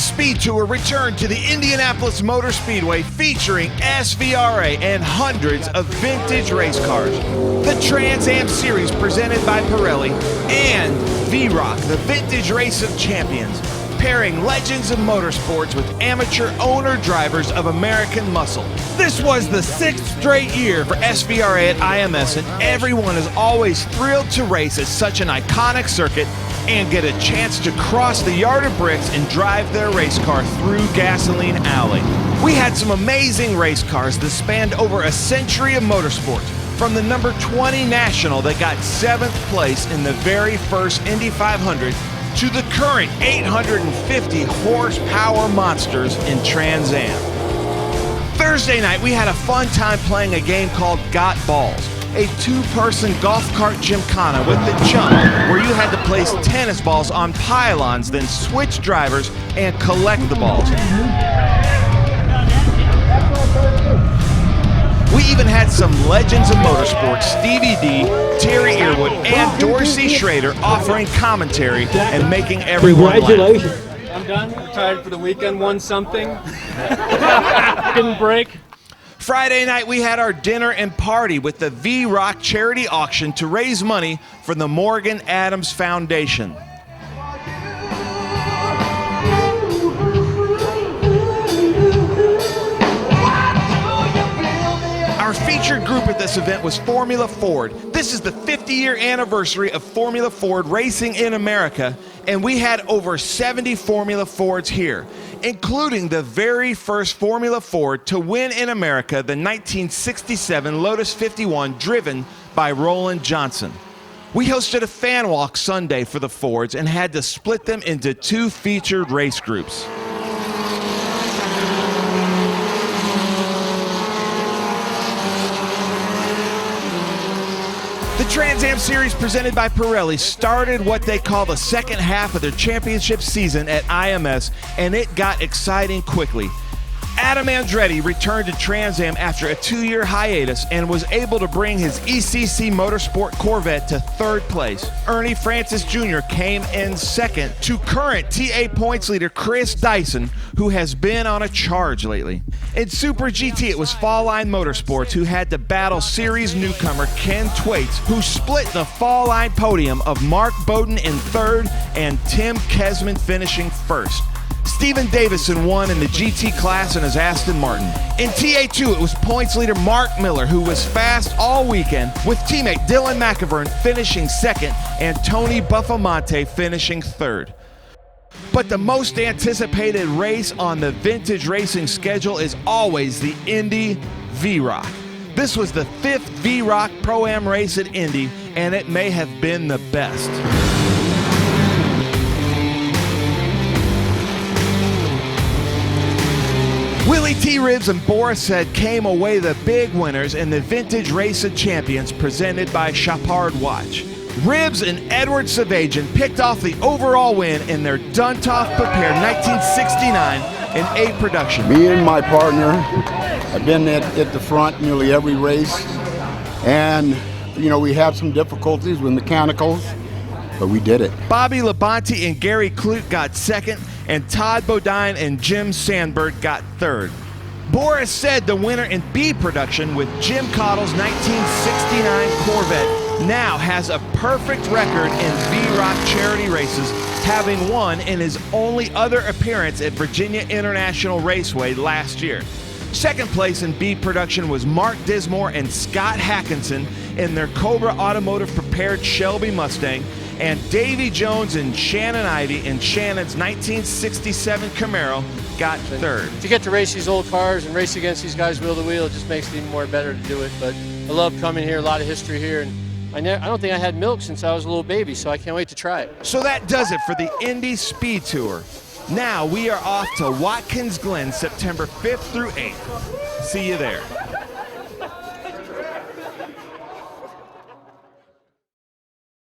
SpeedTour returned to the Indianapolis Motor Speedway featuring SVRA and hundreds of vintage race cars. The Trans Am Series presented by Pirelli and V-Rock, the Vintage Race of Champions, pairing legends of motorsports with amateur owner-drivers of American muscle. This was the 6th straight year for SVRA at IMS, and everyone is always thrilled to race at such an iconic circuit and get a chance to cross the yard of bricks and drive their race car through Gasoline Alley. We had some amazing race cars that spanned over a century of motorsports, from the number 20 National that got 7th place in the very first Indy 500 to the current 850 horsepower monsters in Trans Am. Thursday night, we had a fun time playing a game called Got Balls, a two-person golf cart gymkhana with the jump, where you had to place tennis balls on pylons, then switch drivers and collect the balls. We even had some legends of motorsports, Stevie D, Terry Earwood, and Dorsey Schrader offering commentary and making everyone laugh. I'm done. Retired for the weekend. Won something. Didn't break. Friday night, we had our dinner and party with the V-Rock charity auction to raise money for the Morgan Adams Foundation. Our featured group at this event was Formula Ford. This is the 50-year anniversary of Formula Ford racing in America, and we had over 70 Formula Fords here, including the very first Formula Ford to win in America, the 1967 Lotus 51 driven by Roland Johnson. We hosted a fan walk Sunday for the Fords and had to split them into two featured race groups. The Trans Am Series presented by Pirelli started what they call the second half of their championship season at IMS, and it got exciting quickly. Adam Andretti returned to Trans Am after a 2-year hiatus and was able to bring his ECC Motorsport Corvette to 3rd place. Ernie Francis Jr. came in 2nd to current TA points leader Chris Dyson, who has been on a charge lately. In Super GT, it was Fall Line Motorsports who had to battle series newcomer Ken Thwaites, who split the Fall Line podium of Mark Bowden in 3rd and Tim Kesman finishing 1st. Stephen Davison won in the GT class in his Aston Martin. In TA2, it was points leader Mark Miller, who was fast all weekend, with teammate Dylan McIvern finishing 2nd and Tony Buffamonte finishing 3rd. But the most anticipated race on the vintage racing schedule is always the Indy V-Rock. This was the 5th V-Rock Pro-Am race at Indy, and it may have been the best. Willie T. Ribbs and Boris Said came away the big winners in the Vintage Race of Champions presented by Chapard Watch. Ribbs and Edward Savajian picked off the overall win in their Duntov-prepared 1969 and 8 production. Me and my partner have been at the front nearly every race, and we had some difficulties with mechanicals, but we did it. Bobby Labonte and Gary Clute got 2nd, and Todd Bodine and Jim Sandberg got 3rd. Boris Said the winner in B production with Jim Cottle's 1969 Corvette now has a perfect record in V-Rock charity races, having won in his only other appearance at Virginia International Raceway last year. 2nd place in B production was Mark Dismore and Scott Hackinson in their Cobra Automotive prepared Shelby Mustang, and Davy Jones and Shannon Ivey in Shannon's 1967 Camaro got 3rd. To get to race these old cars and race against these guys wheel to wheel, it just makes it even more better to do it. But I love coming here, a lot of history here, and I don't think I had milk since I was a little baby, so I can't wait to try it. So that does it for the Indy Speed Tour. Now we are off to Watkins Glen September 5th through 8th. See you there.